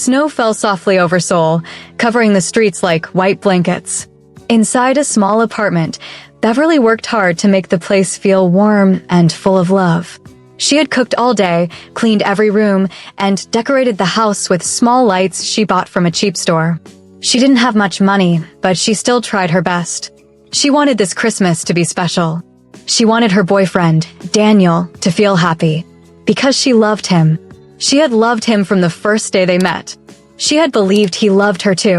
Snow fell softly over Seoul, covering the streets like white blankets. Inside a small apartment, Beverly worked hard to make the place feel warm and full of love. She had cooked all day, cleaned every room, and decorated the house with small lights she bought from a cheap store. She didn't have much money, but she still tried her best. She wanted this Christmas to be special. She wanted her boyfriend, Daniel, to feel happy. Because she loved him. She had loved him from the first day they met. She had believed he loved her too.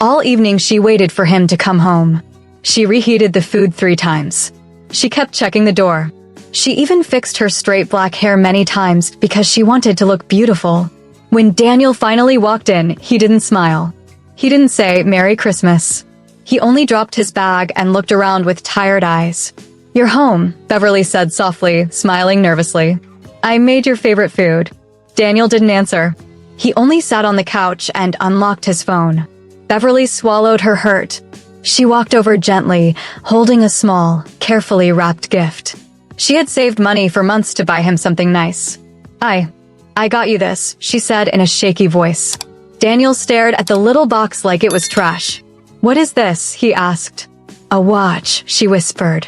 All evening she waited for him to come home. She reheated the food 3 times. She kept checking the door. She even fixed her straight black hair many times because she wanted to look beautiful. When Daniel finally walked in, he didn't smile. He didn't say Merry Christmas. He only dropped his bag and looked around with tired eyes. "You're home," Beverly said softly, smiling nervously. "I made your favorite food." Daniel didn't answer. He only sat on the couch and unlocked his phone. Beverly swallowed her hurt. She walked over gently, holding a small, carefully wrapped gift. She had saved money for months to buy him something nice. I got you this," she said in a shaky voice. Daniel stared at the little box like it was trash. "What is this?" he asked. "A watch," she whispered.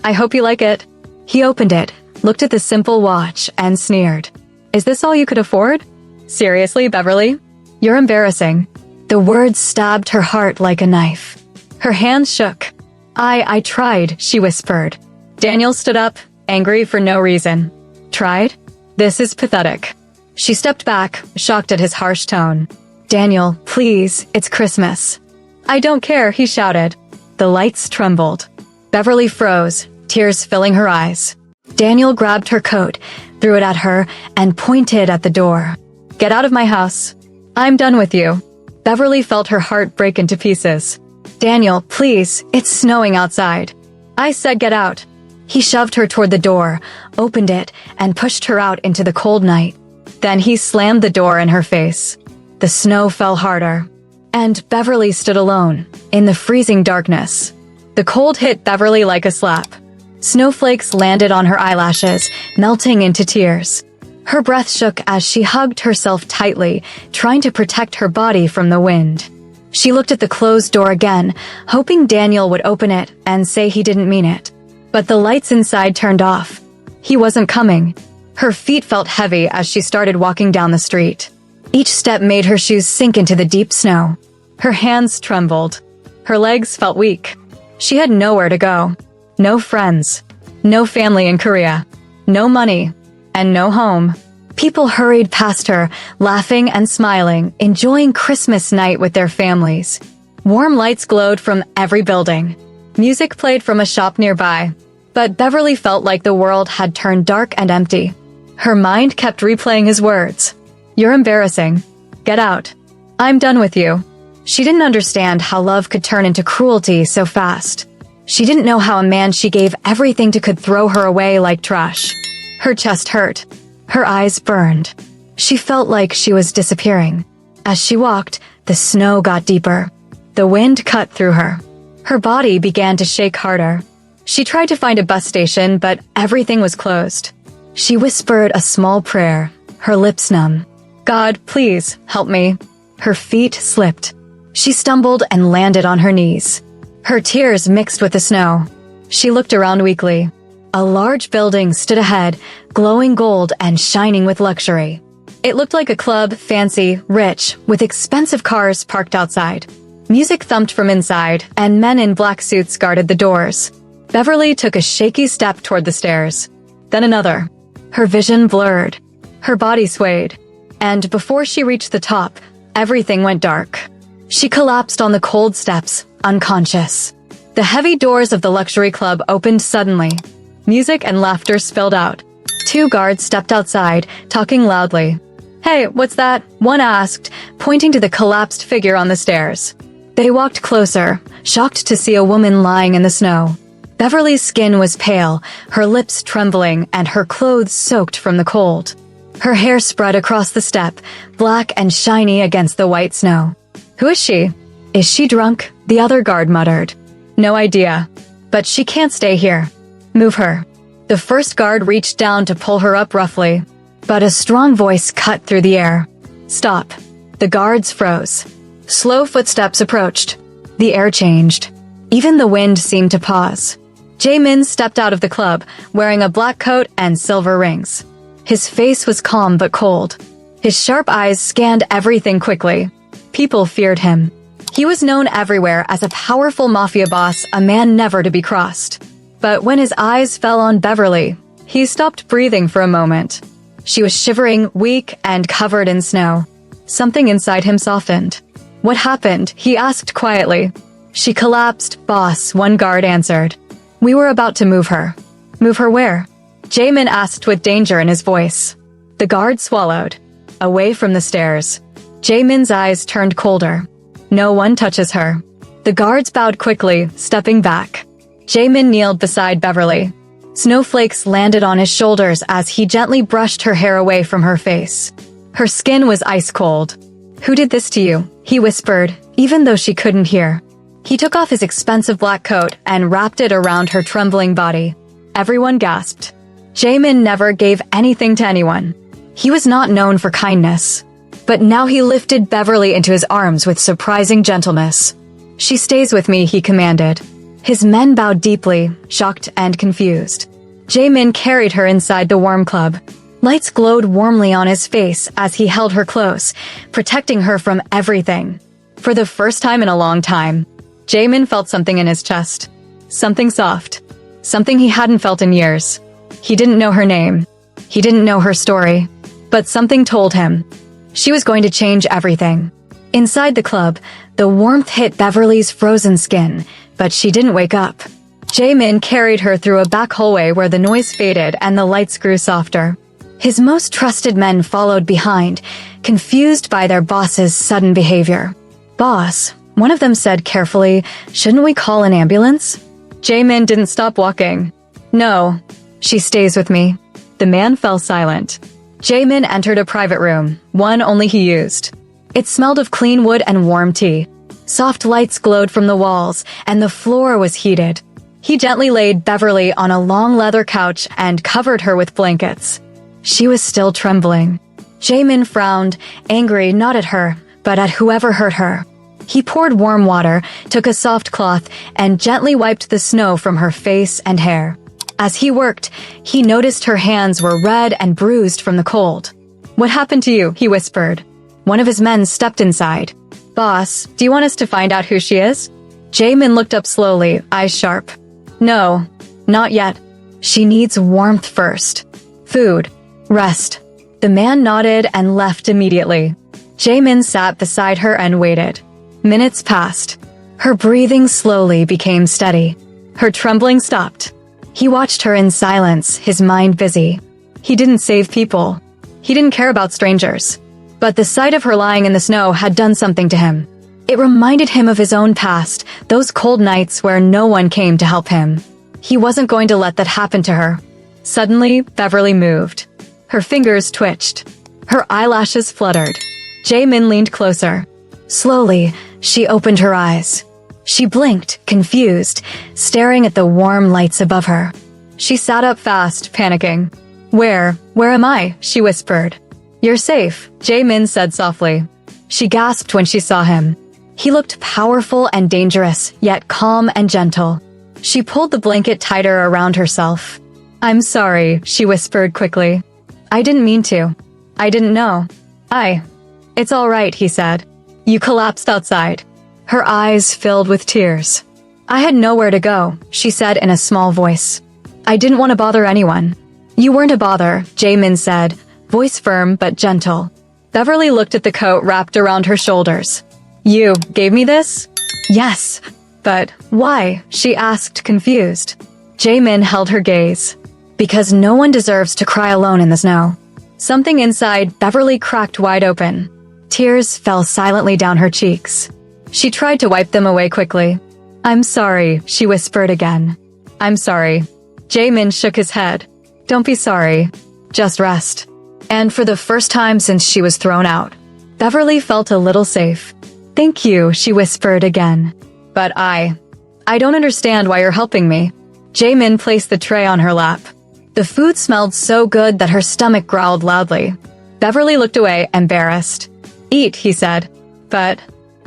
"I hope you like it." He opened it, looked at the simple watch, and sneered. "Is this all you could afford?" "Seriously, Beverly? You're embarrassing." The words stabbed her heart like a knife. Her hands shook. I tried," she whispered. Daniel stood up, angry for no reason. "Tried? This is pathetic." She stepped back, shocked at his harsh tone. "Daniel, please, it's Christmas." "I don't care," he shouted. The lights trembled. Beverly froze, tears filling her eyes. Daniel grabbed her coat, threw it at her, and pointed at the door. "Get out of my house. I'm done with you." Beverly felt her heart break into pieces. "Daniel, please, it's snowing outside." "I said get out." He shoved her toward the door, opened it, and pushed her out into the cold night. Then he slammed the door in her face. The snow fell harder. And Beverly stood alone, in the freezing darkness. The cold hit Beverly like a slap. Snowflakes landed on her eyelashes, melting into tears. Her breath shook as she hugged herself tightly, trying to protect her body from the wind. She looked at the closed door again, hoping Daniel would open it and say he didn't mean it. But the lights inside turned off. He wasn't coming. Her feet felt heavy as she started walking down the street. Each step made her shoes sink into the deep snow. Her hands trembled. Her legs felt weak. She had nowhere to go. No friends. No family in Korea. No money. And no home. People hurried past her, laughing and smiling, enjoying Christmas night with their families. Warm lights glowed from every building. Music played from a shop nearby. But Beverly felt like the world had turned dark and empty. Her mind kept replaying his words. "You're embarrassing. Get out. I'm done with you." She didn't understand how love could turn into cruelty so fast. She didn't know how a man she gave everything to could throw her away like trash. Her chest hurt. Her eyes burned. She felt like she was disappearing. As she walked, the snow got deeper. The wind cut through her. Her body began to shake harder. She tried to find a bus station, but everything was closed. She whispered a small prayer, her lips numb. "God, please, help me." Her feet slipped. She stumbled and landed on her knees. Her tears mixed with the snow. She looked around weakly. A large building stood ahead, glowing gold and shining with luxury. It looked like a club, fancy, rich, with expensive cars parked outside. Music thumped from inside, and men in black suits guarded the doors. Beverly took a shaky step toward the stairs. Then another. Her vision blurred. Her body swayed. And before she reached the top, everything went dark. She collapsed on the cold steps, unconscious. The heavy doors of the luxury club opened suddenly. Music and laughter spilled out. 2 guards stepped outside, talking loudly. "Hey, what's that?" one asked, pointing to the collapsed figure on the stairs. They walked closer, shocked to see a woman lying in the snow. Beverly's skin was pale, her lips trembling, and her clothes soaked from the cold. Her hair spread across the step, black and shiny against the white snow. "Who is she?" "Is she drunk?" the other guard muttered. "No idea. But she can't stay here. Move her." The first guard reached down to pull her up roughly, but a strong voice cut through the air. "Stop. The guards froze. Slow footsteps approached. The air changed. Even the wind seemed to pause. Jae-min stepped out of the club, wearing a black coat and silver rings. His face was calm but cold. His sharp eyes scanned everything quickly. People feared him. He was known everywhere as a powerful mafia boss, a man never to be crossed. But when his eyes fell on Beverly, he stopped breathing for a moment. She was shivering, weak, and covered in snow. Something inside him softened. "What happened?" he asked quietly. "She collapsed, boss," one guard answered. "We were about to move her." "Move her where?" Jae-min asked with danger in his voice. The guard swallowed. Away from the stairs. Jae-min's eyes turned colder. "No one touches her." The guards bowed quickly, stepping back. Jae-min kneeled beside Beverly. Snowflakes landed on his shoulders as he gently brushed her hair away from her face. Her skin was ice cold. "Who did this to you?" he whispered, even though she couldn't hear. He took off his expensive black coat and wrapped it around her trembling body. Everyone gasped. Jae-min never gave anything to anyone. He was not known for kindness. But now he lifted Beverly into his arms with surprising gentleness. "She stays with me," he commanded. His men bowed deeply, shocked and confused. Jae-min carried her inside the warm club. Lights glowed warmly on his face as he held her close, protecting her from everything. For the first time in a long time, Jae-min felt something in his chest. Something soft. Something he hadn't felt in years. He didn't know her name. He didn't know her story. But something told him. She was going to change everything. Inside the club, the warmth hit Beverly's frozen skin, but she didn't wake up. Jae-min carried her through a back hallway where the noise faded and the lights grew softer. His most trusted men followed behind, confused by their boss's sudden behavior. "Boss," one of them said carefully, "shouldn't we call an ambulance?" Jae-min didn't stop walking. "No, she stays with me." The man fell silent. Jae-min entered a private room, one only he used. It smelled of clean wood and warm tea. Soft lights glowed from the walls, and the floor was heated. He gently laid Beverly on a long leather couch and covered her with blankets. She was still trembling. Jae-min frowned, angry not at her, but at whoever hurt her. He poured warm water, took a soft cloth, and gently wiped the snow from her face and hair. As he worked, he noticed her hands were red and bruised from the cold. "What happened to you?" he whispered. One of his men stepped inside. "Boss, do you want us to find out who she is?" Jae-min looked up slowly, eyes sharp. "No, not yet. She needs warmth first. Food. Rest." The man nodded and left immediately. Jae-min sat beside her and waited. Minutes passed. Her breathing slowly became steady. Her trembling stopped. He watched her in silence, his mind busy. He didn't save people. He didn't care about strangers. But the sight of her lying in the snow had done something to him. It reminded him of his own past, those cold nights where no one came to help him. He wasn't going to let that happen to her. Suddenly, Beverly moved. Her fingers twitched. Her eyelashes fluttered. Jae-min leaned closer. Slowly, she opened her eyes. She blinked, confused, staring at the warm lights above her. She sat up fast, panicking. Where am I?" she whispered. "You're safe," Jae-min said softly. She gasped when she saw him. He looked powerful and dangerous, yet calm and gentle. She pulled the blanket tighter around herself. "I'm sorry," she whispered quickly. "I didn't mean to. I didn't know. It's all right," he said. "You collapsed outside." Her eyes filled with tears. "I had nowhere to go," she said in a small voice. "I didn't want to bother anyone." "You weren't a bother," Jae-min said, voice firm but gentle. Beverly looked at the coat wrapped around her shoulders. "You gave me this?" "Yes." "But why?" she asked, confused. Jae-min held her gaze. "Because no one deserves to cry alone in the snow." Something inside Beverly cracked wide open. Tears fell silently down her cheeks. She tried to wipe them away quickly. "I'm sorry," she whispered again. "I'm sorry." Jae-min shook his head. "Don't be sorry. Just rest." And for the first time since she was thrown out, Beverly felt a little safe. "Thank you," she whispered again. "But I don't understand why you're helping me." Jae-min placed the tray on her lap. The food smelled so good that her stomach growled loudly. Beverly looked away, embarrassed. Eat, he said. But,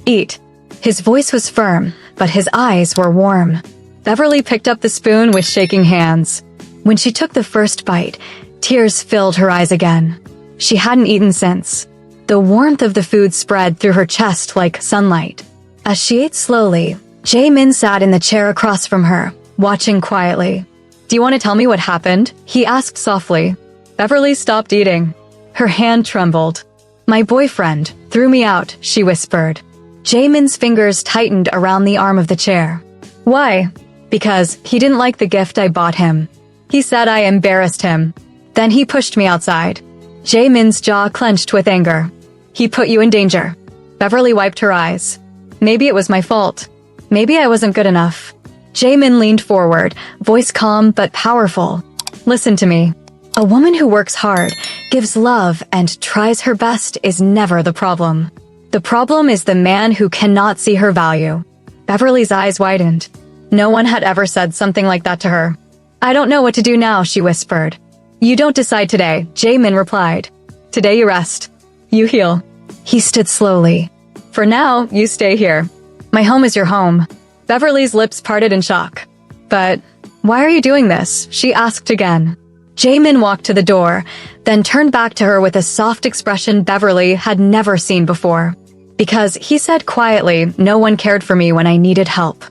eat. His voice was firm, but his eyes were warm. Beverly picked up the spoon with shaking hands. When she took the first bite, tears filled her eyes again. She hadn't eaten since. The warmth of the food spread through her chest like sunlight. As she ate slowly, Jae-min sat in the chair across from her, watching quietly. Do you want to tell me what happened? He asked softly. Beverly stopped eating. Her hand trembled. My boyfriend threw me out, she whispered. Jaemin's fingers tightened around the arm of the chair. Why? Because he didn't like the gift I bought him. He said I embarrassed him. Then he pushed me outside. Jaemin's jaw clenched with anger. He put you in danger. Beverly wiped her eyes. Maybe it was my fault. Maybe I wasn't good enough. Jaemin leaned forward, voice calm but powerful. Listen to me. A woman who works hard, gives love, and tries her best is never the problem. The problem is the man who cannot see her value. Beverly's eyes widened. No one had ever said something like that to her. I don't know what to do now, she whispered. You don't decide today, Jaemin replied. Today you rest. You heal. He stood slowly. For now, you stay here. My home is your home. Beverly's lips parted in shock. But why are you doing this? She asked again. Jaemin walked to the door, then turned back to her with a soft expression Beverly had never seen before. Because he said quietly, no one cared for me when I needed help.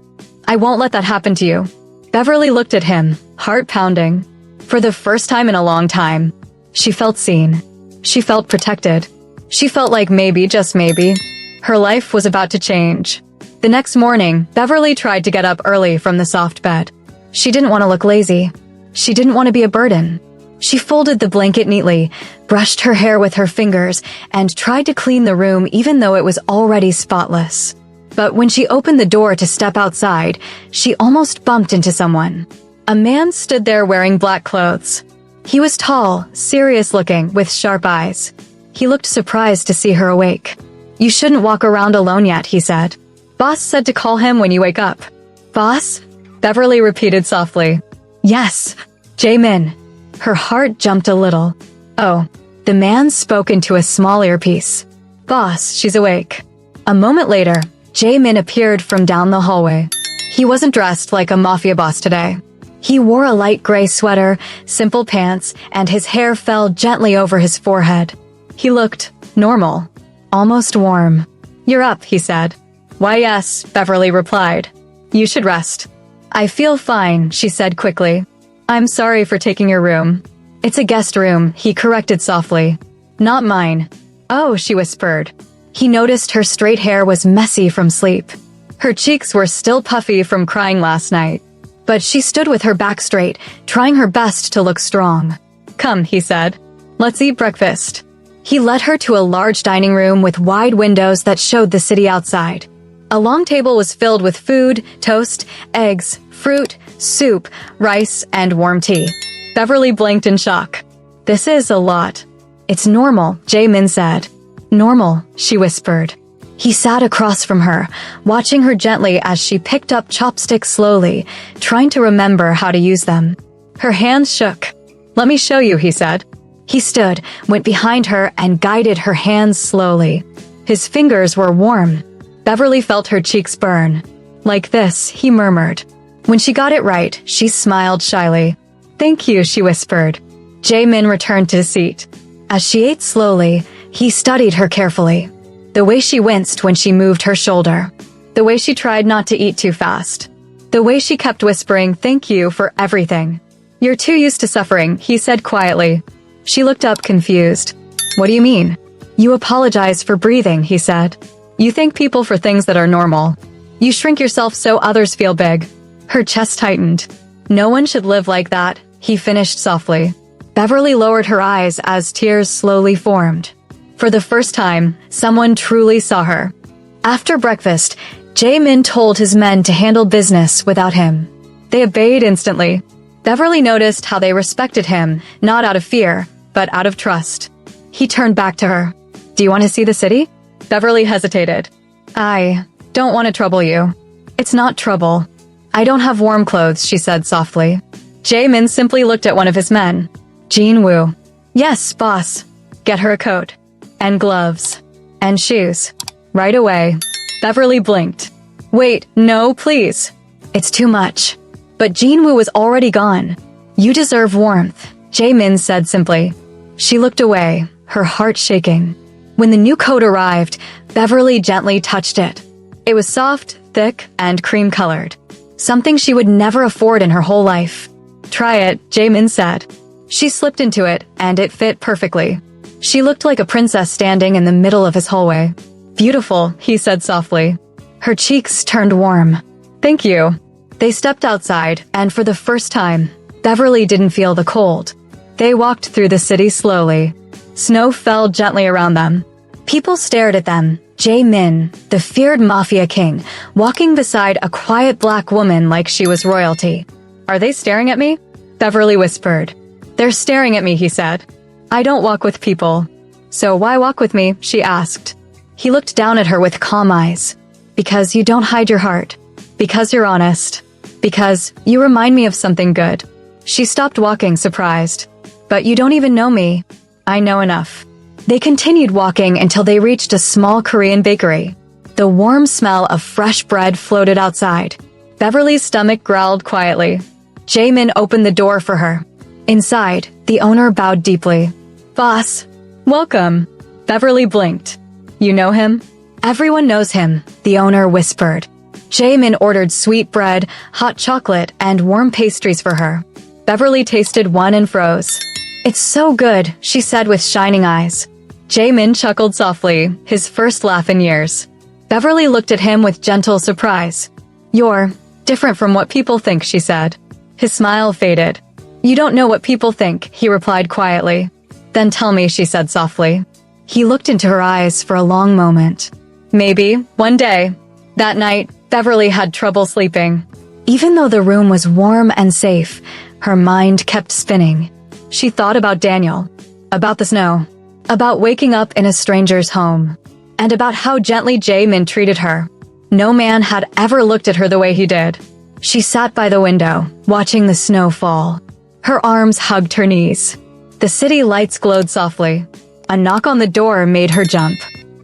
I won't let that happen to you. Beverly looked at him, heart pounding. For the first time in a long time, she felt seen. She felt protected. She felt like maybe, just maybe, her life was about to change. The next morning, Beverly tried to get up early from the soft bed. She didn't want to look lazy. She didn't want to be a burden. She folded the blanket neatly, brushed her hair with her fingers, and tried to clean the room even though it was already spotless. But when she opened the door to step outside, she almost bumped into someone. A man stood there wearing black clothes. He was tall, serious-looking, with sharp eyes. He looked surprised to see her awake. You shouldn't walk around alone yet, he said. Boss said to call him when you wake up. Boss? Beverly repeated softly. Yes, Jaemin. Her heart jumped a little. Oh, the man spoke into a small earpiece. Boss, she's awake. A moment later, Jaemin appeared from down the hallway. He wasn't dressed like a Mafia boss today. He wore a light gray sweater, simple pants, and his hair fell gently over his forehead. He looked normal, almost warm. You're up, he said. Why yes, Beverly replied. You should rest. I feel fine, she said quickly. I'm sorry for taking your room. It's a guest room, he corrected softly. Not mine. Oh, she whispered. He noticed her straight hair was messy from sleep. Her cheeks were still puffy from crying last night. But she stood with her back straight, trying her best to look strong. Come, he said. Let's eat breakfast. He led her to a large dining room with wide windows that showed the city outside. A long table was filled with food, toast, eggs, fruit, soup, rice, and warm tea. Beverly blinked in shock. This is a lot. It's normal, Jaemin said. Normal, she whispered. He sat across from her, watching her gently as she picked up chopsticks slowly, trying to remember how to use them. Her hands shook. Let me show you, he said. He stood, went behind her, and guided her hands slowly. His fingers were warm. Beverly felt her cheeks burn. Like this, he murmured. When she got it right, she smiled shyly. Thank you, she whispered. Jaemin returned to his seat. As she ate slowly, he studied her carefully. The way she winced when she moved her shoulder. The way she tried not to eat too fast. The way she kept whispering, thank you for everything. You're too used to suffering, he said quietly. She looked up confused. What do you mean? You apologize for breathing, he said. You thank people for things that are normal. You shrink yourself so others feel big. Her chest tightened. No one should live like that, he finished softly. Beverly lowered her eyes as tears slowly formed. For the first time, someone truly saw her. After breakfast, Jaemin told his men to handle business without him. They obeyed instantly. Beverly noticed how they respected him, not out of fear, but out of trust. He turned back to her. Do you want to see the city? Beverly hesitated. I don't want to trouble you. It's not trouble. I don't have warm clothes, she said softly. Jaemin simply looked at one of his men. Jin Woo. Yes, boss. Get her a coat. And gloves. And shoes. Right away. Beverly blinked. Wait, no, please. It's too much. But Jinwoo was already gone. You deserve warmth, Jae-min said simply. She looked away, her heart shaking. When the new coat arrived, Beverly gently touched it. It was soft, thick, and cream-colored. Something she would never afford in her whole life. Try it, Jae-min said. She slipped into it, and it fit perfectly. She looked like a princess standing in the middle of his hallway. Beautiful, he said softly. Her cheeks turned warm. Thank you. They stepped outside, and for the first time, Beverly didn't feel the cold. They walked through the city slowly. Snow fell gently around them. People stared at them. Jae-min, the feared Mafia king, walking beside a quiet black woman like she was royalty. Are they staring at me? Beverly whispered. They're staring at me, he said. I don't walk with people. So why walk with me? She asked. He looked down at her with calm eyes. Because you don't hide your heart. Because you're honest. Because you remind me of something good. She stopped walking, surprised. But you don't even know me. I know enough. They continued walking until they reached a small Korean bakery. The warm smell of fresh bread floated outside. Beverly's stomach growled quietly. Jae-min opened the door for her. Inside, the owner bowed deeply. Boss, welcome. Beverly blinked. You know him? Everyone knows him, the owner whispered. Jae-min ordered sweet bread, hot chocolate, and warm pastries for her. Beverly tasted one and froze. It's so good, she said with shining eyes. Jae-min chuckled softly, his first laugh in years. Beverly looked at him with gentle surprise. You're different from what people think, she said. His smile faded. You don't know what people think, he replied quietly. Then tell me, she said softly. He looked into her eyes for a long moment. Maybe, one day. That night, Beverly had trouble sleeping. Even though the room was warm and safe, her mind kept spinning. She thought about Daniel, about the snow, about waking up in a stranger's home, and about how gently Jae-min treated her. No man had ever looked at her the way he did. She sat by the window, watching the snow fall. Her arms hugged her knees. The city lights glowed softly. A knock on the door made her jump.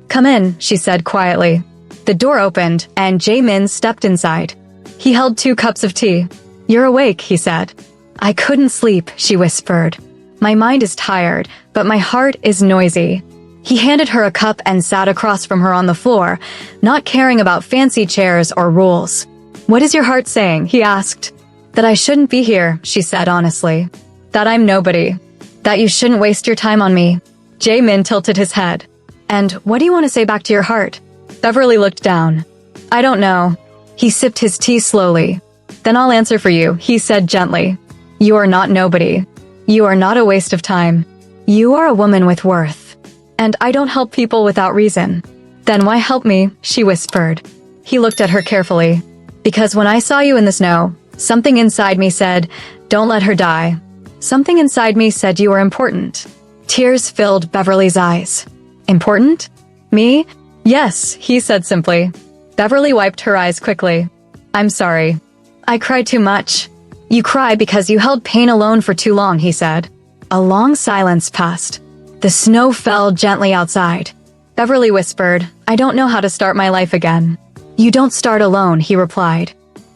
Come in, she said quietly. The door opened, and Jae-min stepped inside. He held 2 cups of tea. You're awake, he said. I couldn't sleep, she whispered. My mind is tired, but my heart is noisy. He handed her a cup and sat across from her on the floor, not caring about fancy chairs or rules. What is your heart saying? He asked. That I shouldn't be here, she said honestly. That I'm nobody. That you shouldn't waste your time on me. Jae-min tilted his head. And what do you want to say back to your heart? Beverly looked down. I don't know. He sipped his tea slowly. Then I'll answer for you, he said gently. You are not nobody. You are not a waste of time. You are a woman with worth. And I don't help people without reason. Then why help me? She whispered. He looked at her carefully. Because when I saw you in the snow, something inside me said, don't let her die. Something inside me said you were important. Tears filled Beverly's eyes. Important? Me? Yes, he said simply. Beverly wiped her eyes quickly. I'm sorry. I cried too much. You cry because you held pain alone for too long, he said. A long silence passed. The snow fell gently outside. Beverly whispered, I don't know how to start my life again. You don't start alone, he replied.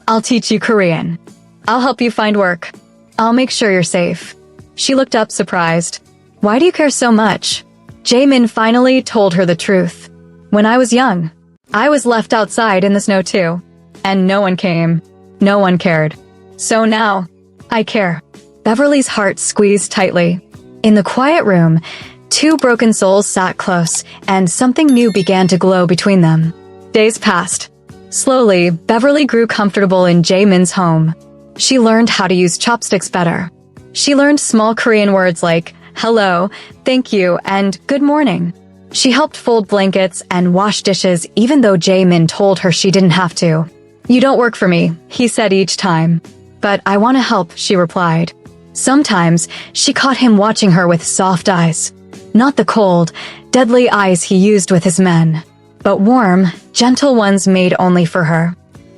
I'll teach you Korean. I'll help you find work. I'll make sure you're safe. She looked up surprised. Why do you care so much? Jae-min finally told her the truth. When I was young, I was left outside in the snow too. And no one came. No one cared. So now, I care. Beverly's heart squeezed tightly. In the quiet room, 2 broken souls sat close, and something new began to glow between them. Days passed. Slowly, Beverly grew comfortable in Jae-min's home. She learned how to use chopsticks better. She learned small Korean words like hello, thank you, and good morning. She helped fold blankets and wash dishes even though Jae-min told her she didn't have to. You don't work for me, he said each time. But I want to help, she replied. Sometimes, she caught him watching her with soft eyes. Not the cold, deadly eyes he used with his men, but warm, gentle ones made only for her.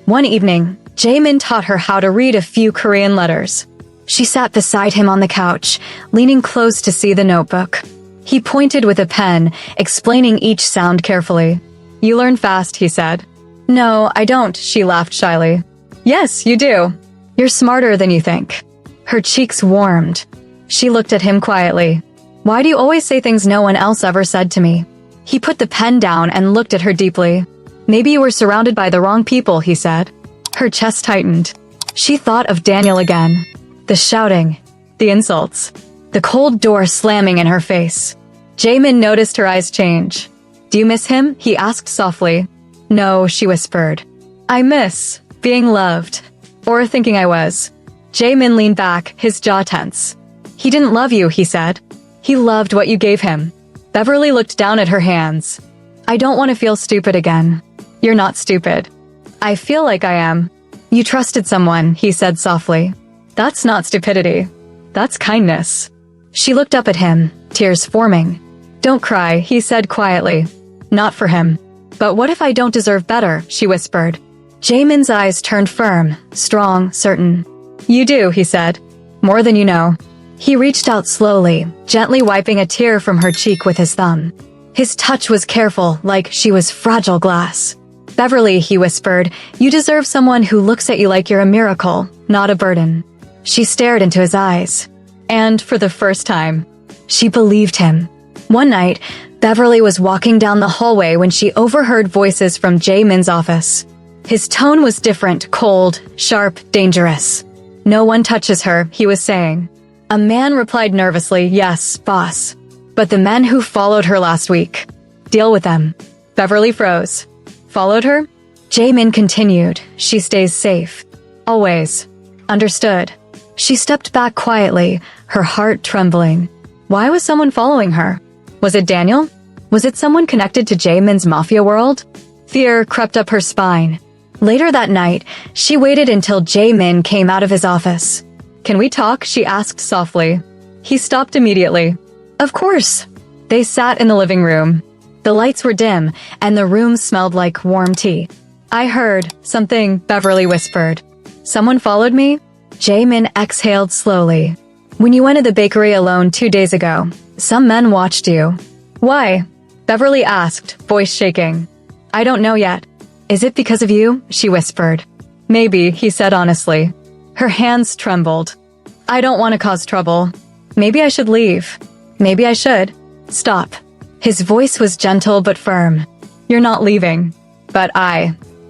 One evening, Jae-min taught her how to read a few Korean letters. She sat beside him on the couch, leaning close to see the notebook. He pointed with a pen, explaining each sound carefully. You learn fast, he said. No, I don't, she laughed shyly. Yes, you do. You're smarter than you think. Her cheeks warmed. She looked at him quietly. Why do you always say things no one else ever said to me? He put the pen down and looked at her deeply. Maybe you were surrounded by the wrong people, he said. Her chest tightened. She thought of Daniel again. The shouting, the insults, the cold door slamming in her face. Jaemin noticed her eyes change. Do you miss him? He asked softly. No, she whispered. I miss being loved. Or thinking I was. Jaemin leaned back, his jaw tense. He didn't love you, he said. He loved what you gave him. Beverly looked down at her hands. I don't want to feel stupid again. You're not stupid. I feel like I am. You trusted someone, he said softly. That's not stupidity. That's kindness. She looked up at him, tears forming. Don't cry, he said quietly. Not for him. But what if I don't deserve better, she whispered. Jaemin's eyes turned firm, strong, certain. You do, he said. More than you know. He reached out slowly, gently wiping a tear from her cheek with his thumb. His touch was careful, like she was fragile glass. Beverly, he whispered, you deserve someone who looks at you like you're a miracle, not a burden. She stared into his eyes. And for the first time, she believed him. One night, Beverly was walking down the hallway when she overheard voices from Jaemin's office. His tone was different, cold, sharp, dangerous. No one touches her, he was saying. A man replied nervously, yes, boss. But the men who followed her last week. Deal with them. Beverly froze. Followed her? Jaemin continued. She stays safe. Always. Understood. She stepped back quietly, her heart trembling. Why was someone following her? Was it Daniel? Was it someone connected to Jaemin's Mafia world? Fear crept up her spine. Later that night, she waited until Jaemin came out of his office. Can we talk? She asked softly. He stopped immediately. Of course. They sat in the living room. The lights were dim, and the room smelled like warm tea. I heard something, Beverly whispered. Someone followed me? Jaemin exhaled slowly. When you went to the bakery alone 2 days ago, some men watched you. Why? Beverly asked, voice shaking. I don't know yet. Is it because of you? She whispered. Maybe, he said honestly. Her hands trembled. I don't want to cause trouble. Maybe I should leave. Maybe I should. Stop. His voice was gentle but firm. You're not leaving. But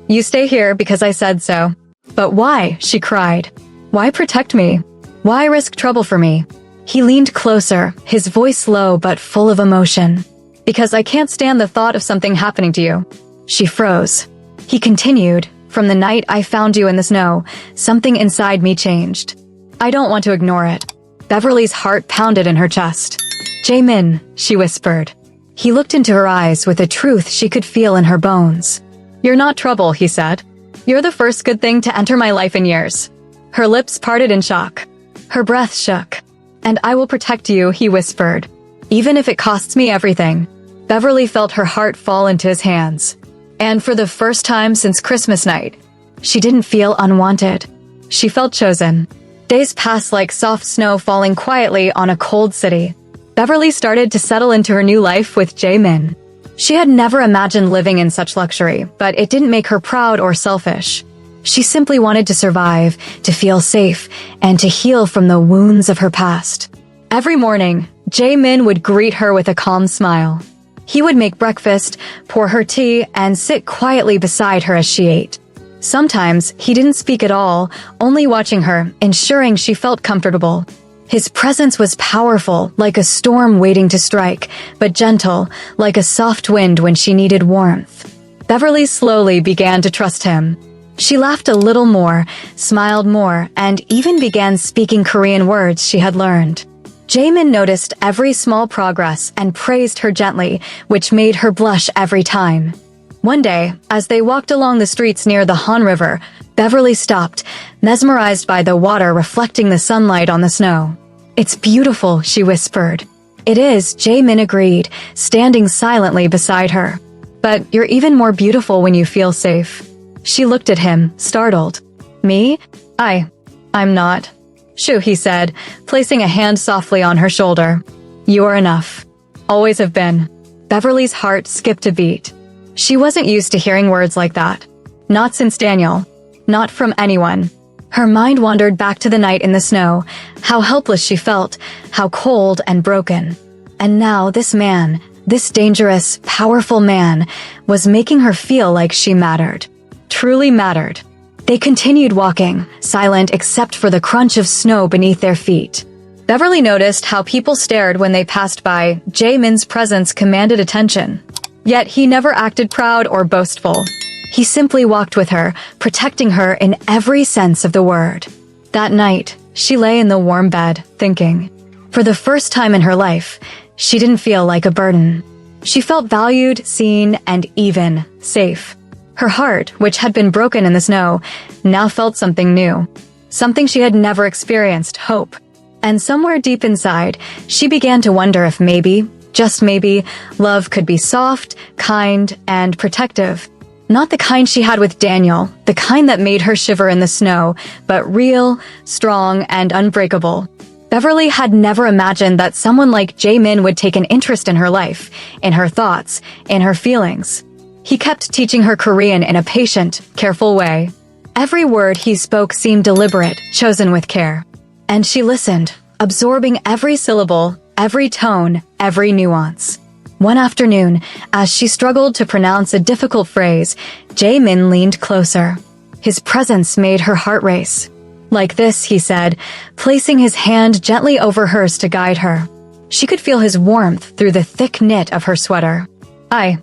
You stay here because I said so. But why? She cried. Why protect me? Why risk trouble for me? He leaned closer, his voice low but full of emotion. Because I can't stand the thought of something happening to you. She froze. He continued, from the night I found you in the snow, something inside me changed. I don't want to ignore it. Beverly's heart pounded in her chest. Jaemin, she whispered. He looked into her eyes with a truth she could feel in her bones. You're not trouble, he said. You're the first good thing to enter my life in years. Her lips parted in shock. Her breath shook. And I will protect you, he whispered. Even if it costs me everything. Beverly felt her heart fall into his hands. And for the first time since Christmas night, she didn't feel unwanted. She felt chosen. Days passed like soft snow falling quietly on a cold city. Beverly started to settle into her new life with Jaemin. She had never imagined living in such luxury, but it didn't make her proud or selfish. She simply wanted to survive, to feel safe, and to heal from the wounds of her past. Every morning, Jaemin would greet her with a calm smile. He would make breakfast, pour her tea, and sit quietly beside her as she ate. Sometimes, he didn't speak at all, only watching her, ensuring she felt comfortable. His presence was powerful, like a storm waiting to strike, but gentle, like a soft wind when she needed warmth. Beverly slowly began to trust him. She laughed a little more, smiled more, and even began speaking Korean words she had learned. Jaemin noticed every small progress and praised her gently, which made her blush every time. One day, as they walked along the streets near the Han River, Beverly stopped, mesmerized by the water reflecting the sunlight on the snow. It's beautiful, she whispered. It is, Jaemin agreed, standing silently beside her. But you're even more beautiful when you feel safe. She looked at him, startled. Me? I'm not. Shoo, he said, placing a hand softly on her shoulder. You are enough. always have been. Beverly's heart skipped a beat. She wasn't used to hearing words like that. Not since Daniel. Not from anyone. Her mind wandered back to the night in the snow, how helpless she felt, how cold and broken. And now this man, this dangerous, powerful man, was making her feel like she mattered. Truly mattered. They continued walking, silent except for the crunch of snow beneath their feet. Beverly noticed how people stared when they passed by. Jaemin's presence commanded attention. Yet he never acted proud or boastful. He simply walked with her, protecting her in every sense of the word. That night, she lay in the warm bed, thinking. For the first time in her life, she didn't feel like a burden. She felt valued, seen, and even safe. Her heart, which had been broken in the snow, now felt something new. Something she had never experienced, hope. And somewhere deep inside, she began to wonder if maybe, just maybe, love could be soft, kind, and protective. Not the kind she had with Daniel, the kind that made her shiver in the snow, but real, strong, and unbreakable. Beverly had never imagined that someone like Jaemin would take an interest in her life, in her thoughts, in her feelings. He kept teaching her Korean in a patient, careful way. Every word he spoke seemed deliberate, chosen with care. And she listened, absorbing every syllable, every tone, every nuance. One afternoon, as she struggled to pronounce a difficult phrase, Jaemin leaned closer. His presence made her heart race. Like this, he said, placing his hand gently over hers to guide her. She could feel his warmth through the thick knit of her sweater. I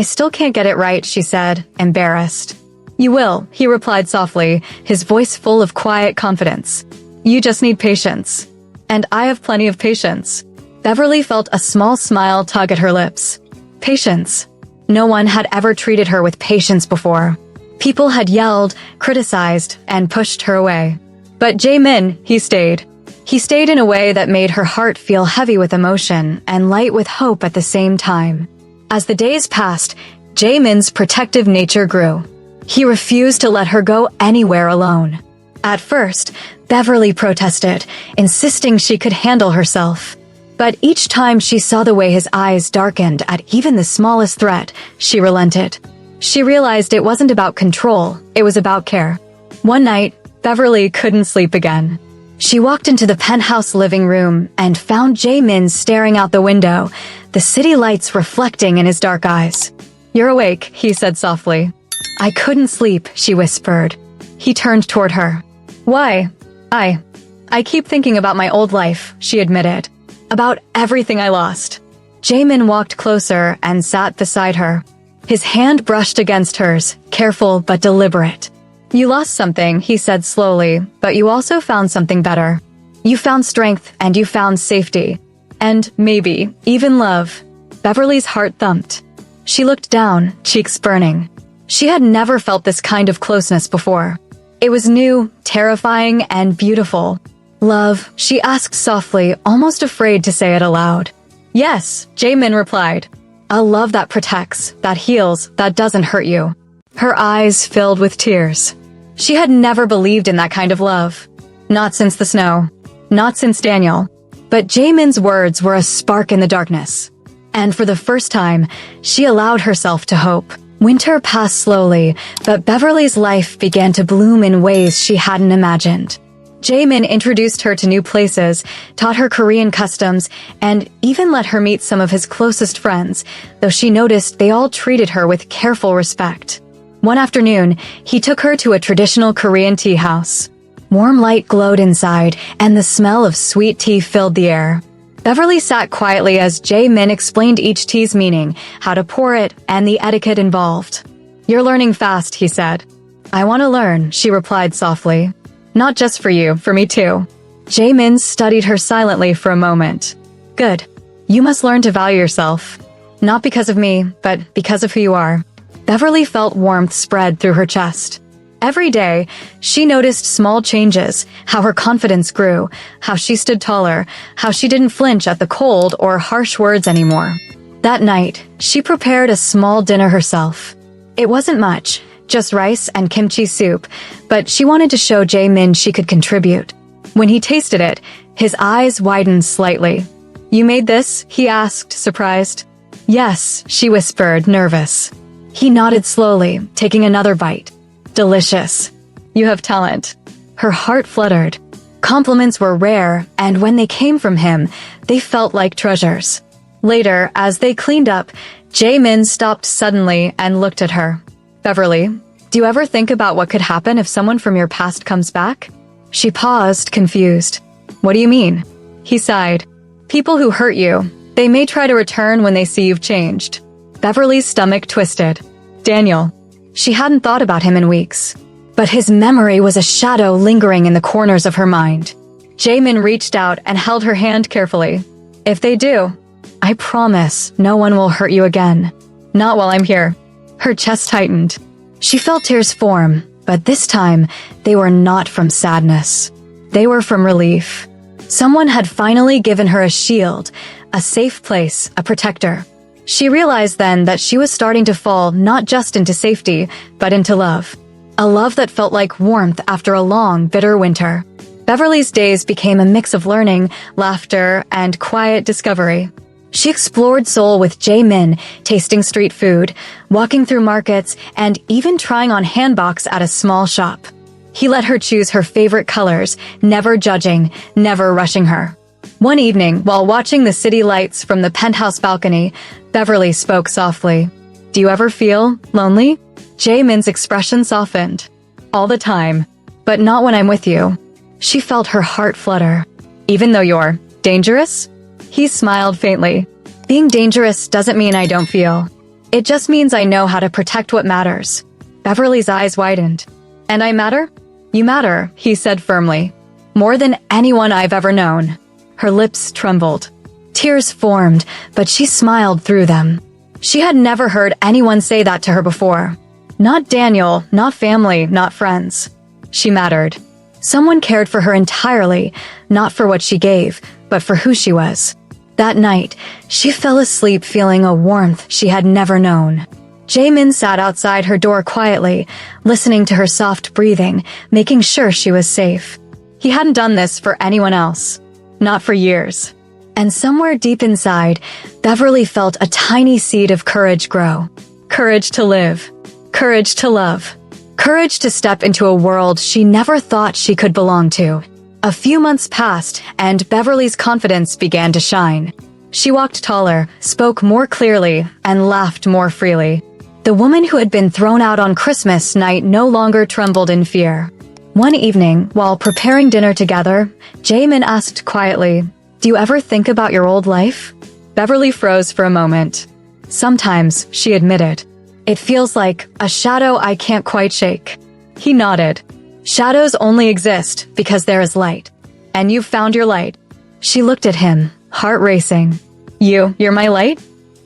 still can't get it right, she said, embarrassed. You will, he replied softly, his voice full of quiet confidence. You just need patience. And I have plenty of patience. Beverly felt a small smile tug at her lips. Patience. No one had ever treated her with patience before. People had yelled, criticized, and pushed her away. But Jaemin, he stayed. He stayed in a way that made her heart feel heavy with emotion and light with hope at the same time. As the days passed, Jaemin's protective nature grew. He refused to let her go anywhere alone. At first, Beverly protested, insisting she could handle herself. But each time she saw the way his eyes darkened at even the smallest threat, she relented. She realized it wasn't about control, it was about care. One night, Beverly couldn't sleep again. She walked into the penthouse living room and found Jaemin staring out the window, the city lights reflecting in his dark eyes. You're awake, he said softly. I couldn't sleep, she whispered. He turned toward her. Why? I keep thinking about my old life, she admitted. About everything I lost. Jaemin walked closer and sat beside her. His hand brushed against hers, careful but deliberate. You lost something, he said slowly, but you also found something better. You found strength and you found safety. And maybe, even love. Beverly's heart thumped. She looked down, cheeks burning. She had never felt this kind of closeness before. It was new, terrifying, and beautiful. Love, she asked softly, almost afraid to say it aloud. Yes, Jaemin replied. A love that protects, that heals, that doesn't hurt you. Her eyes filled with tears. She had never believed in that kind of love. Not since the snow. Not since Daniel. But Jaemin's words were a spark in the darkness. And for the first time, she allowed herself to hope. Winter passed slowly, but Beverly's life began to bloom in ways she hadn't imagined. Jaemin introduced her to new places, taught her Korean customs, and even let her meet some of his closest friends, though she noticed they all treated her with careful respect. One afternoon, he took her to a traditional Korean tea house. Warm light glowed inside, and the smell of sweet tea filled the air. Beverly sat quietly as Jaemin explained each tea's meaning, how to pour it, and the etiquette involved. You're learning fast, he said. I want to learn, she replied softly. Not just for you, for me too. Jaemin studied her silently for a moment. Good. You must learn to value yourself. Not because of me, but because of who you are. Beverly felt warmth spread through her chest. Every day, she noticed small changes, how her confidence grew, how she stood taller, how she didn't flinch at the cold or harsh words anymore. That night, she prepared a small dinner herself. It wasn't much, just rice and kimchi soup, but she wanted to show Jaemin she could contribute. When he tasted it, his eyes widened slightly. You made this? He asked, surprised. Yes, she whispered, nervous. He nodded slowly, taking another bite. Delicious. You have talent. Her heart fluttered. Compliments were rare, and when they came from him, they felt like treasures. Later, as they cleaned up, Jae-min stopped suddenly and looked at her. Beverly, do you ever think about what could happen if someone from your past comes back? She paused, confused. What do you mean? He sighed. People who hurt you, they may try to return when they see you've changed. Beverly's stomach twisted. Daniel. She hadn't thought about him in weeks. But his memory was a shadow lingering in the corners of her mind. Jae-min reached out and held her hand carefully. If they do, I promise no one will hurt you again. Not while I'm here. Her chest tightened. She felt tears form, but this time they were not from sadness. They were from relief. Someone had finally given her a shield, a safe place, a protector. She realized then that she was starting to fall not just into safety, but into love. A love that felt like warmth after a long, bitter winter. Beverly's days became a mix of learning, laughter, and quiet discovery. She explored Seoul with Jae-min, tasting street food, walking through markets, and even trying on hanboks at a small shop. He let her choose her favorite colors, never judging, never rushing her. One evening, while watching the city lights from the penthouse balcony, Beverly spoke softly. Do you ever feel lonely? Jae-min's expression softened. All the time, but not when I'm with you. She felt her heart flutter. Even though you're dangerous? He smiled faintly. Being dangerous doesn't mean I don't feel. It just means I know how to protect what matters. Beverly's eyes widened. And I matter? You matter, he said firmly. More than anyone I've ever known. Her lips trembled. Tears formed, but she smiled through them. She had never heard anyone say that to her before. Not Daniel, not family, not friends. She mattered. Someone cared for her entirely, not for what she gave, but for who she was. That night, she fell asleep feeling a warmth she had never known. Jae-min sat outside her door quietly, listening to her soft breathing, making sure she was safe. He hadn't done this for anyone else. Not for years. And somewhere deep inside, Beverly felt a tiny seed of courage grow. Courage to live. Courage to love. Courage to step into a world she never thought she could belong to. A few months passed, and Beverly's confidence began to shine. She walked taller, spoke more clearly, and laughed more freely. The woman who had been thrown out on Christmas night no longer trembled in fear. One evening, while preparing dinner together, Jae-min asked quietly, Do you ever think about your old life? Beverly froze for a moment. Sometimes, she admitted. It feels like a shadow I can't quite shake. He nodded. Shadows only exist because there is light. And you've found your light. She looked at him, heart racing. You're my light?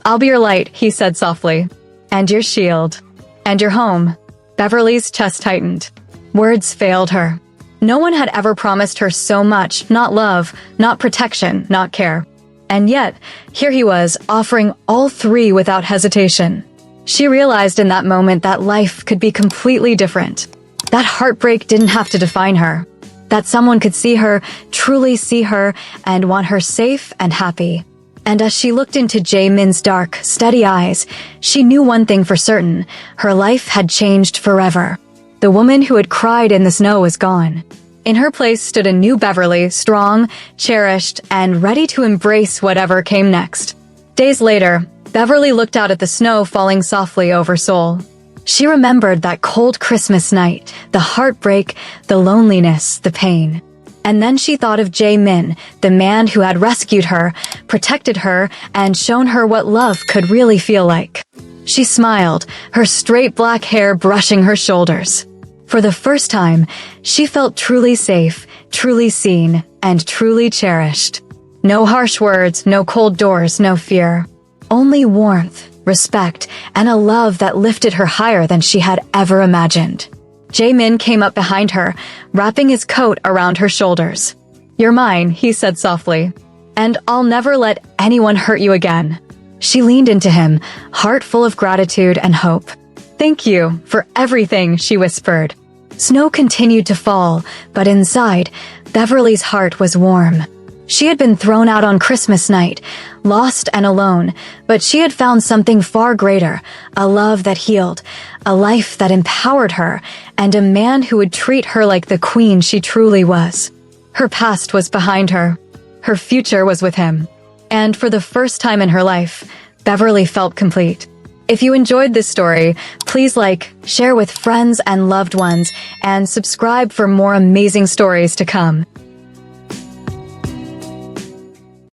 I'll be your light, he said softly. And your shield. And your home. Beverly's chest tightened. Words failed her. No one had ever promised her so much, not love, not protection, not care. And yet, here he was, offering all three without hesitation. She realized in that moment that life could be completely different. That heartbreak didn't have to define her. That someone could see her, truly see her, and want her safe and happy. And as she looked into Jae-min's dark, steady eyes, she knew one thing for certain. Her life had changed forever. The woman who had cried in the snow was gone. In her place stood a new Beverly, strong, cherished, and ready to embrace whatever came next. Days later, Beverly looked out at the snow falling softly over Seoul. She remembered that cold Christmas night, the heartbreak, the loneliness, the pain. And then she thought of Jae-min, the man who had rescued her, protected her, and shown her what love could really feel like. She smiled, her straight black hair brushing her shoulders. For the first time, she felt truly safe, truly seen, and truly cherished. No harsh words, no cold doors, no fear. Only warmth, respect, and a love that lifted her higher than she had ever imagined. Jae-min came up behind her, wrapping his coat around her shoulders. You're mine, he said softly. And I'll never let anyone hurt you again. She leaned into him, heart full of gratitude and hope. Thank you for everything, she whispered. Snow continued to fall, but inside, Beverly's heart was warm. She had been thrown out on Christmas night, lost and alone, but she had found something far greater, a love that healed, a life that empowered her, and a man who would treat her like the queen she truly was. Her past was behind her. Her future was with him. And for the first time in her life, Beverly felt complete. If you enjoyed this story, please like, share with friends and loved ones, and subscribe for more amazing stories to come.